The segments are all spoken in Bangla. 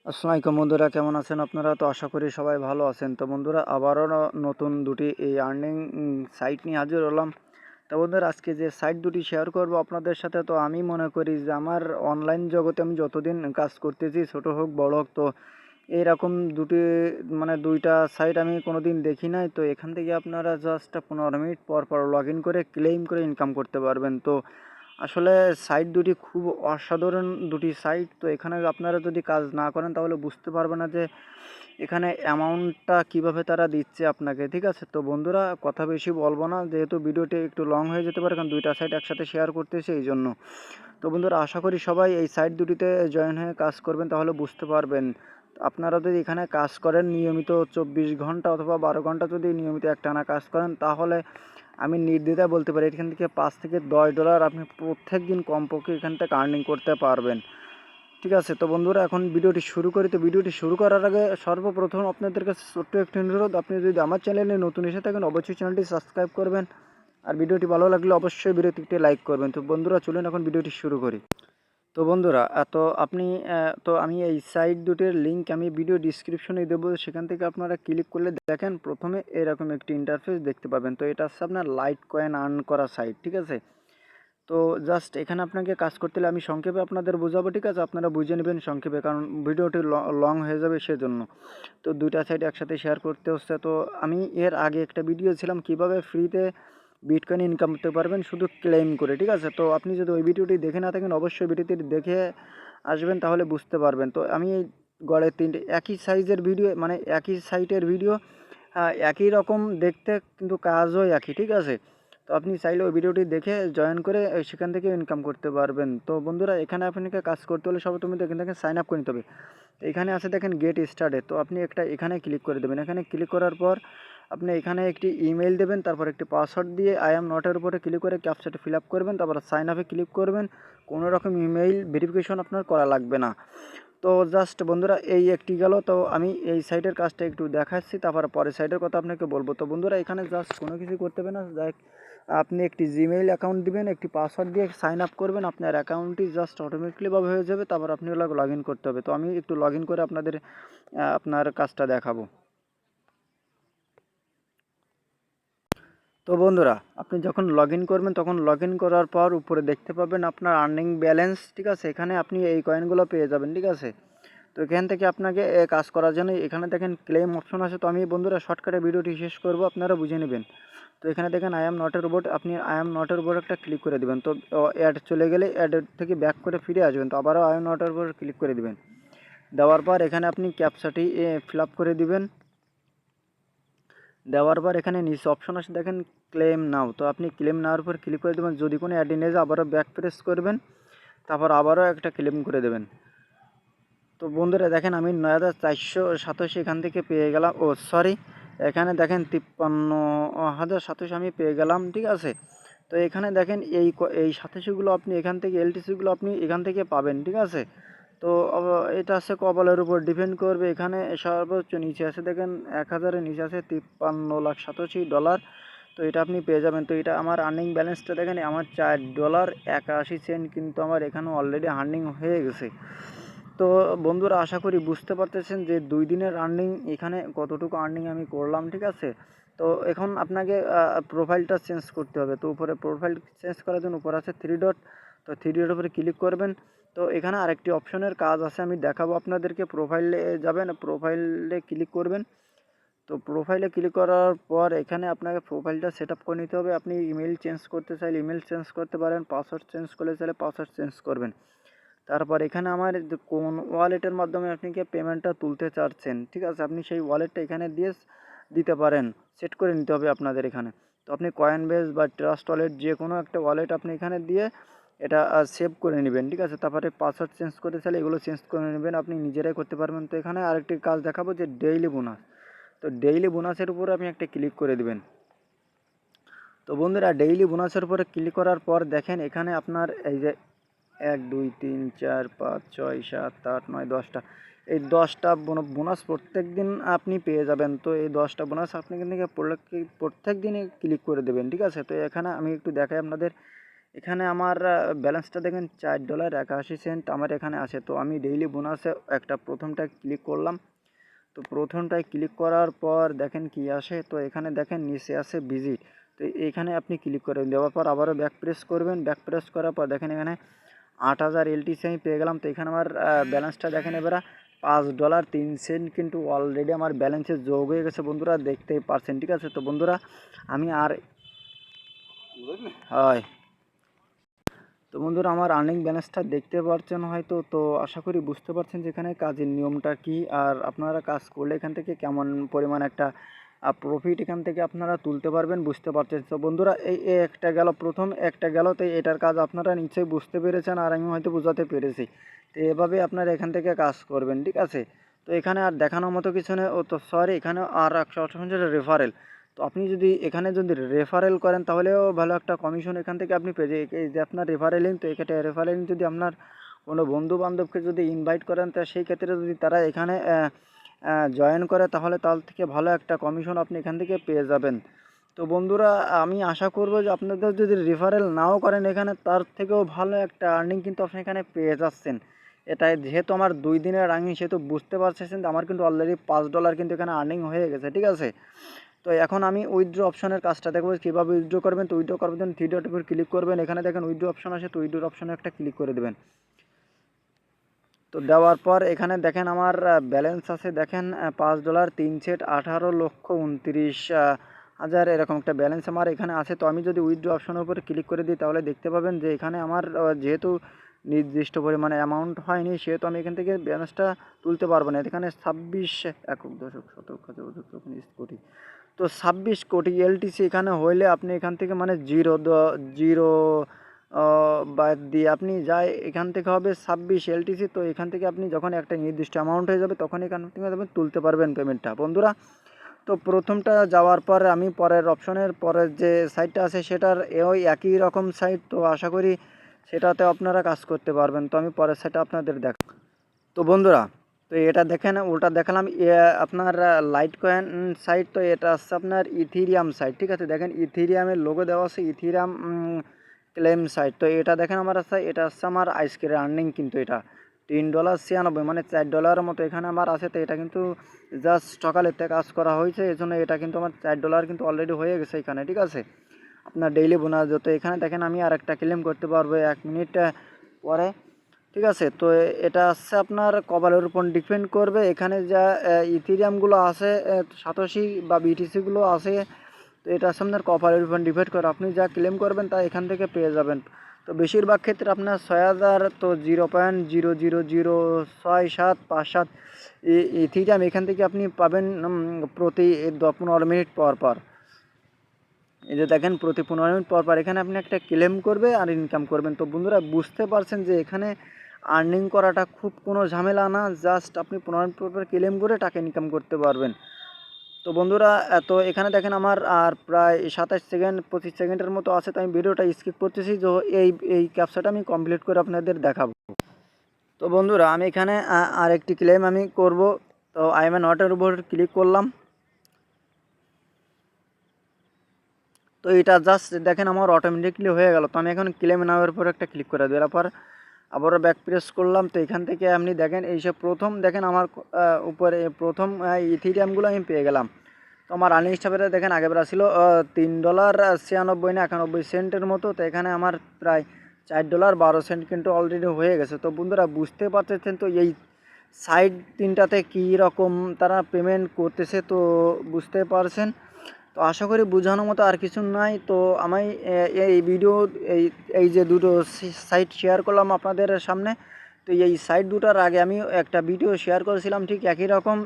আসসালামু আলাইকুম বন্ধুরা, কেমন আছেন আপনারা? তো আশা করি সবাই ভালো আছেন। তো বন্ধুরা, আবারও নতুন দুটি এই আর্নিং সাইট নিয়ে হাজির হলাম। তো বন্ধুরা, আজকে যে সাইট দুটি শেয়ার করব আপনাদের সাথে, তো আমি মনে করি যে আমার অনলাইন জগতে আমি যতদিন কাজ করতেছি, ছোট হোক বড় হোক, তো এইরকম দুটি মানে দুইটা সাইট আমি কোনোদিন দেখি নাই। তো এখান থেকে আপনারা জাস্ট 15 মিনিট পর পর লগ ইন করে ক্লেম করে ইনকাম করতে পারবেন। তো আসলে সাইট দুটি খুব অসাধারণ দুটি সাইট। তো এখানে আপনারা যদি কাজ না করেন তাহলে বুঝতে পারবেন না যে এখানে অ্যামাউন্টটা কিভাবে তারা দিচ্ছে আপনাকে, ঠিক আছে? তো বন্ধুরা, কথা বেশি বলবো না, যেহেতু ভিডিওটি একটু লং হয়ে যেতে পারে, কারণ দুইটা সাইট একসাথে শেয়ার করতেছি এই জন্য। তো বন্ধুরা, আশা করি সবাই এই সাইট দুটিতে জয়েন হয়ে কাজ করবেন, তাহলে বুঝতে পারবেন। আপনারা যদি এখানে কাজ করেন নিয়মিত 24 ঘন্টা অথবা 12 ঘন্টা যদি নিয়মিত একটানা কাজ করেন, তাহলে আমি নির্দ্বিধায় বলতে পারি এখান থেকে $5 থেকে $10 আপনি প্রত্যেক দিন কমপক্ষে এখান থেকে আর্নিং করতে পারবেন, ঠিক আছে? তো বন্ধুরা, এখন ভিডিওটি শুরু করি। তো ভিডিওটি শুরু করার আগে সর্বপ্রথম আপনাদের কাছে ছোট্ট একটি অনুরোধ, আপনি যদি আমার চ্যানেলে নতুন এসে থাকেন অবশ্যই চ্যানেলটি সাবস্ক্রাইব করবেন, আর ভিডিওটি ভালো লাগলে অবশ্যই ভিডিওটি একটি লাইক করবেন। তো বন্ধুরা, চলুন এখন ভিডিওটি শুরু করি। তো বন্ধুরা, তো আমি এই সাইট দুটির লিঙ্ক আমি ভিডিও ডিসক্রিপশনে দেবো, সেখান থেকে আপনারা ক্লিক করলে দেখেন প্রথমে এরকম একটি ইন্টারফেস দেখতে পাবেন। তো এটা হচ্ছে আপনার লাইট কয়েন আর্ন করা সাইট, ঠিক আছে? তো জাস্ট এখানে আপনাকে কাজ করতে হলে আমি সংক্ষেপে আপনাদের বোঝাবো, ঠিক আছে? আপনারা বুঝে নেবেন সংক্ষেপে, কারণ ভিডিওটি লং হয়ে যাবে সেজন্য। তো দুইটা সাইট একসাথে শেয়ার করতে হচ্ছে। তো আমি এর আগে একটা ভিডিও ছিলাম কিভাবে ফ্রিতে বিটকয়েন ইনকাম করতে পারবেন শুধু ক্লেম করে, ঠিক আছে? তো আপনি যদি ওই ভিডিওটি দেখে না থাকেন অবশ্যই ভিডিওটি দেখে আসবেন, তাহলে বুঝতে পারবেন। তো আমি এই গড়ে তিনটে একই সাইজের ভিডিও, মানে একই সাইটের ভিডিও, একই রকম দেখতে, কিন্তু কাজও একই, ঠিক আছে? তো আপনি চাইলে ওই ভিডিওটি দেখে জয়েন করে সেখান থেকে ইনকাম করতে পারবেন। তো বন্ধুরা, এখানে আপনাকে কাজ করতে হলে সর্বপ্রথম এখান থেকে সাইন আপ করে নিতে হবে। তো এখানে আছে দেখেন গেট স্টার্টেড, তো আপনি একটা এখানে ক্লিক করে দেবেন। এখানে ক্লিক করার পর আপনি এখানে একটি ইমেল দেবেন, তারপর একটি পাসওয়ার্ড দিয়ে আই অ্যাম নটের উপরে ক্লিক করে ক্যাপচাটা ফিল আপ করবেন, তারপর সাইন আপে ক্লিক করবেন। কোনো রকম ইমেইল ভেরিফিকেশন আপনার করা লাগবে না। তো জাস্ট বন্ধুরা, এই একটি গেল। তো আমি এই সাইটের কাজটা একটু দেখাচ্ছি, তারপর পরের সাইটের কথা আপনাকে বলবো। তো বন্ধুরা, এখানে জাস্ট কোনো কিছু করতে হবে না, আপনি একটি জিমেইল অ্যাকাউন্ট দিবেন, একটি পাসওয়ার্ড দিয়ে সাইন আপ করবেন, আপনার অ্যাকাউন্টটি জাস্ট অটোমেটিকলিভাবে হয়ে যাবে। তারপর আপনি লগ ইন করতে হবে। তো আমি একটু লগ ইন করে আপনাদের আপনার কাজটা দেখাবো। তো বন্ধুরা, আপনি যখন লগ ইন করবেন তখন লগ ইন করার পর উপরে দেখতে পাবেন আপনার আর্নিং ব্যালেন্স, ঠিক আছে? এখানে আপনি এই কয়েনগুলো পেয়ে যাবেন, ঠিক আছে? তো এখান থেকে আপনাকে কাজ করার জন্য এখানে দেখেন ক্লেম অপশন আছে। তো আমি বন্ধুরা শর্টকাটে ভিডিওটি শেষ করব, আপনারা বুঝে নেবেন। তো এখানে দেখেন I am not a robot, আপনি I am not a robot একটা ক্লিক করে দেবেন। তো অ্যাড চলে গেলে অ্যাড থেকে ব্যাক করে ফিরে আসবেন, তো আবারও I am not a robot click করে দেবেন। দেওয়ার পর এখানে আপনি ক্যাপচাটি ফিল আপ করে দিবেন। দেওয়ার পর এখানে নিচে অপশন আছে দেখেন ক্লেম নাও, তো আপনি ক্লেম নেওয়ার পর ক্লিক করে দেবেন। যদি কোনো অ্যাড নিয়ে যায় আবারও ব্যাক প্রেস করবেন, তারপর আবারও একটা ক্লেম করে দেবেন। তো বন্ধুরা দেখেন আমি 9487 এখান থেকে পেয়ে গেলাম, ও সরি, এখানে দেখেন 53,087 আমি পেয়ে গেলাম, ঠিক আছে? তো এখানে দেখেন এই 87গুলো আপনি এখান থেকে এলটিসিগুলো আপনি এখান থেকে পাবেন, ঠিক আছে? তো এটা আছে কপালের উপর ডিপেন্ড করবে। এখানে সর্বোচ্চ নিচে আছে দেখেন 1000-এর নিচে আছে $53,87। তো এটা আপনি পেয়ে যাবেন। তো এটা আমার আর্নিং ব্যালেন্সটা দেখেন, আমার $4.81 কিন্তু আমার এখানে অলরেডি আর্নিং হয়ে গেছে। তো বন্ধুরা, আশা করি বুঝতে পারতেছেন যে 2 দিনের আর্নিং এখানে কতটুকু আর্নিং আমি করলাম, ঠিক আছে? তো এখন আপনাকে প্রোফাইলটা চেঞ্জ করতে হবে। তো উপরে প্রোফাইল চেঞ্জ করার জন্য উপরে আছে 3 ডট, তো 3 ডটের উপরে ক্লিক করবেন। তো এখানে আরেকটি অপশনের কাজ আছে, আমি দেখাবো আপনাদেরকে। প্রোফাইলে যাবেন, প্রোফাইলে ক্লিক করবেন। তো প্রোফাইলে ক্লিক করার পর এখানে আপনাকে প্রোফাইলটা সেট আপ করে নিতে হবে। আপনি ইমেল চেঞ্জ করতে চাইলে ইমেল চেঞ্জ করতে পারেন, পাসওয়ার্ড চেঞ্জ করতে চাইলে পাসওয়ার্ড চেঞ্জ করবেন। তারপর এখানে আমার কোন ওয়ালেটের মাধ্যমে আপনি কি পেমেন্টটা তুলতে চাচ্ছেন, ঠিক আছে? আপনি সেই ওয়ালেটটা এখানে দিয়ে দিতে পারেন, সেট করে নিতে হবে আপনাদের এখানে। তো আপনি কয়েনবেস বা ট্রাস্ট ওয়ালেট যে কোনো একটা ওয়ালেট আপনি এখানে দিয়ে এটা সেভ করে নেবেন, ঠিক আছে? তারপরে পাসওয়ার্ড চেঞ্জ করতে চাইলে এগুলো চেঞ্জ করে নেবেন, আপনি নিজেরাই করতে পারবেন। তো এখানে আরেকটি কাজ দেখাবো যে ডেইলি বোনাস। তো ডেইলি বোনাসের উপরে আপনি একটা ক্লিক করে দেবেন। তো বন্ধুরা, ডেইলি বোনাসের উপরে ক্লিক করার পর দেখেন এখানে আপনার এই যে 1 2 3 4 5 6 7 8 9 10টা, এই 10টা বোনাস প্রত্যেক দিন আপনি পেয়ে যাবেন। তো এই 10টা বোনাস আপনি এখান থেকে প্রত্যেক দিনে ক্লিক করে দেবেন, ঠিক আছে? তো এখানে আমি একটু দেখাই আপনাদের। এখানে আমার ব্যালেন্সটা দেখেন $4.81 আমার এখানে আছে। তো আমি ডেইলি বোনাসে একটা প্রথমটা ক্লিক করলাম। তো প্রথমটায় ক্লিক করার পর দেখেন কি আসে, তো এখানে দেখেন নিচে আছে ভিজিট। তো এইখানে আপনি ক্লিক করে দেওয়ার পর আবারও ব্যাক প্রেস করবেন। ব্যাক প্রেস করার পর দেখেন এখানে 8,000 এলটিসি আমি পেয়ে গেলাম। তো এখানে আমার ব্যালেন্সটা দেখেন এবারে $5.03 কিন্তু অলরেডি আমার ব্যালেন্সে যোগ হয়ে গেছে বন্ধুরা, দেখতেই পারছেন। ঠিক আছে, তো বন্ধুরা আমি আর হয় তো বন্ধুরা আমার আর্নিং ব্যালেন্সটা দেখতে পাচ্ছেন হয়তো। তো আশা করি বুঝতে পারছেন যে এখানে কাজের নিয়মটা কি, আর আপনারা কাজ করলে এখান থেকে কেমন পরিমাণ একটা প্রফিট এখান থেকে আপনারা তুলতে পারবেন, বুঝতে পারছেন। তো বন্ধুরা এই একটা গেল, প্রথম একটা গেল। তো এটার কাজ আপনারা নিশ্চয়ই বুঝতে পেরেছেন, আর আমি হয়তো বোঝাতে পেরেছি। তো এভাবে আপনারা এখান থেকে কাজ করবেন, ঠিক আছে। তো এখানে আর দেখানোর মতো কিছু নেই। ও তো সরি, এখানে আর একটা অপশন হচ্ছে রেফারেল। তো আপনি যদি এখানে যদি রেফারেল করেন তাহলেও ভালো একটা কমিশন এখান থেকে আপনি পেয়ে যাবেন। এই যে আপনার রেফারেল লিঙ্ক, তো এক্ষেত্রে রেফারেল লিঙ্ক যদি আপনার কোনো বন্ধু বান্ধবকে যদি ইনভাইট করেন, তা সেই ক্ষেত্রে যদি তারা এখানে জয়েন করে তাহলে তার থেকে ভালো একটা কমিশন আপনি এখান থেকে পেয়ে যাবেন। তো বন্ধুরা আমি আশা করব যে আপনাদের যদি রেফারেল নাও করেন এখানে, তার থেকেও ভালো একটা আর্নিং কিন্তু আপনি এখানে পেয়ে যাচ্ছেন। এটাই যেহেতু আমার 2 দিনের আর্নিং, সেহেতু বুঝতে পারছেন আমার কিন্তু অলরেডি $5 কিন্তু এখানে আর্নিং হয়ে গেছে, ঠিক আছে। তো এখন আমি উইথড্র অপশনের কাজটা দেখবো কীভাবে উইথড্র করবেন। তো উইথড্র করবেন জন্য থ্রি ডট উপর ক্লিক করবেন, এখানে দেখেন উইথড্র অপশন আছে। তো উইথড্র অপশনে একটা ক্লিক করে দেবেন। তো দেওয়ার পর এখানে দেখেন আমার ব্যালেন্স আছে দেখেন $5 3 7 18,29,000 এরকম একটা ব্যালেন্স আমার এখানে আছে। তো আমি যদি উইথড্র অপশনের উপরে ক্লিক করে দিই তাহলে দেখতে পাবেন যে এখানে আমার যেহেতু নির্দিষ্ট পরিমাণে অ্যামাউন্ট হয়নি, সেহেতু আমি এখান থেকে ব্যালেন্সটা তুলতে পারবো না। এখানে 26 তো 26 কোটি এলটিসি এখানে হইলে আপনি এখান থেকে মানে জিরো বাদ দিয়ে আপনি যাই এখান থেকে হবে 26 এলটিসি। তো এখান থেকে আপনি যখন একটা নির্দিষ্ট অ্যামাউন্ট হয়ে যাবে তখন এখান থেকে আপনি তুলতে পারবেন পেমেন্টটা বন্ধুরা। তো প্রথমটা যাওয়ার পরে আমি পরের অপশনের পরের যে সাইটটা আছে সেটার ওই একই রকম সাইট। তো আশা করি সেটাতে আপনারা কাজ করতে পারবেন। তো আমি পরের সাইটটা আপনাদের তো বন্ধুরা, তো এটা দেখেন ওটা দেখালাম আপনার লাইট কয়েন সাইট। তো এটা আসছে আপনার ইথিরিয়াম সাইট, ঠিক আছে। দেখেন ইথিরিয়ামের লোগো দেওয়া আছে, ইথিরিয়াম ক্লেম সাইট। তো এটা দেখেন আমার আছে, এটা আসছে আমার আজকের আর্নিং কিন্তু এটা $3.96 মানে $4 মতো এখানে আমার আছে। তো এটা কিন্তু জাস্ট সকালেতে কাজ করা হয়েছে, এই জন্য এটা কিন্তু আমার $4 কিন্তু অলরেডি হয়ে গেছে এখানে, ঠিক আছে। আপনার ডেইলি বোনাস যত এখানে দেখেন আমি আর একটা ক্লেম করতে পারবো 1 মিনিট পরে, ঠিক আছে। তো এটা হচ্ছে আপনার কপালের উপর ডিপেন্ড করবে। এখানে যা ইথিরিয়ামগুলো আছে সাতোশি বা বিটিসিগুলো আছে, তো এটা হচ্ছে আপনার কপালের উপর ডিপেন্ড করে আপনি যা ক্লেম করবেন তা এখান থেকে পেয়ে যাবেন। তো বেশিরভাগ ক্ষেত্রে আপনার 6,000 তো 0.0006757 ইথিরিয়াম এখান থেকে আপনি পাবেন প্রতি 15 মিনিট পর পর। এই যে দেখেন প্রতি 15 মিনিট পর পর এখানে আপনি একটা ক্লেম করবে আর ইনকাম করবেন। তো বন্ধুরা বুঝতে পারছেন যে এখানে আর্নিং করাটা খুব কোনো ঝামেলা না, জাস্ট আপনি 15 মিনিট পর পর ক্লেম করে টাকা ইনকাম করতে পারবেন। তো বন্ধুরা তো এখানে দেখেন আমার আর প্রায় 27 সেকেন্ড 25 সেকেন্ডের মতো আছে। তো আমি ভিডিওটা স্কিপ করতেছি, তো এই ক্যাপচাটা আমি কমপ্লিট করে আপনাদের দেখাবো। তো বন্ধুরা আমি এখানে আরেকটি ক্লেম আমি করব। তো আই এম নটের উপর ক্লিক করলাম। তো এটা জাস্ট দেখেন আমার অটোমেটিকলি হয়ে গেল। তো আমি এখন ক্লেম নাওয়ের উপর একটা ক্লিক করে দেওয়ার পর আবারও ব্যাক প্রেস করলাম। তো এখান থেকে আপনি দেখেন এইসব প্রথম দেখেন আমার উপরে প্রথম ইথিরিয়ামগুলো আমি পেয়ে গেলাম। তো আমার আর্নিং স্টাফের দেখেন আগেবার ছিল $3.96 না 91 সেন্টের মতো। তো এখানে আমার প্রায় $4.12 কিন্তু অলরেডি হয়ে গেছে। তো বন্ধুরা বুঝতে পারতেছেন তো এই সাইড তিনটাতে কী রকম তারা পেমেন্ট করতেছে, তো বুঝতে পারছেন। তো আশা করি বোঝানোর মতো আর কিছু নাই। তো আমি এই ভিডিও এই এই যে দুটো সাইট শেয়ার করলাম আপনাদের সামনে। তো এই সাইট দুটার আগে আমি একটা ভিডিও শেয়ার করেছিলাম ঠিক একই রকম।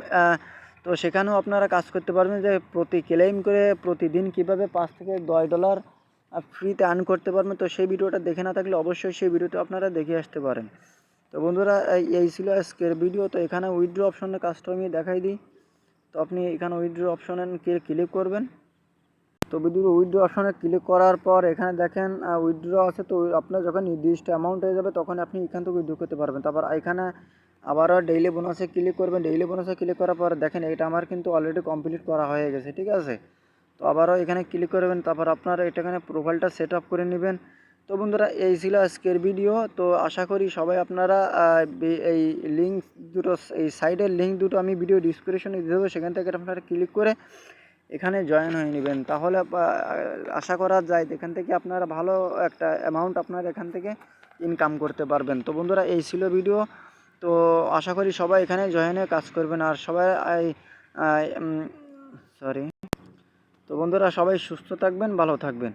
তো সেখানেও আপনারা কাজ করতে পারবেন যে প্রতি ক্লেম করে প্রতিদিন কীভাবে $5 থেকে $10 ফ্রিতে আর্ন করতে পারবেন। তো সেই ভিডিওটা দেখে না থাকলে অবশ্যই সেই ভিডিওটা আপনারা দেখে আসতে পারেন। তো বন্ধুরা এই ছিল আজকের ভিডিও। তো এখানে উইথড্র অপশনের কাজটা আমি দেখাই দিই। তো আপনি এখানে উইথড্র অপশনে ক্লিক করবেন। তো ভিডিও উইথড্র অপশনে ক্লিক করার পর এখানে দেখেন উইথড্র আছে। তো আপনার যখন নির্দিষ্ট অ্যামাউন্ট হয়ে যাবে তখন আপনি এখান থেকে উইথড্র করতে পারবেন। তারপর এখানে আবারও ডেইলি বোনাসে ক্লিক করবেন। ডেইলি বোনাসে ক্লিক করার পর দেখেন এটা আমার কিন্তু অলরেডি কমপ্লিট করা হয়ে গেছে, ঠিক আছে। তো আবারও এখানে ক্লিক করবেন। তারপর আপনারা এটা এখানে প্রোফাইলটা সেট আপ করে নেবেন। তো বন্ধুরা এই ছিল আজকের ভিডিও। তো আশা করি সবাই আপনারা এই লিঙ্ক দুটো, এই সাইডের লিঙ্ক দুটো আমি ভিডিও ডিসক্রিপশনে দিয়ে দেবো, সেখান থেকে আপনারা ক্লিক করে এখানে জয়েন হয়ে নেবেন। তাহলে আশা করা যায় এখান থেকে আপনারা ভালো একটা অ্যামাউন্ট আপনারা এখান থেকে ইনকাম করতে পারবেন। তো বন্ধুরা এই ছিল ভিডিও। তো আশা করি সবাই এখানে জয়েন হয়ে কাজ করবেন। আর সবাই সরি, তো বন্ধুরা সবাই সুস্থ থাকবেন, ভালো থাকবেন।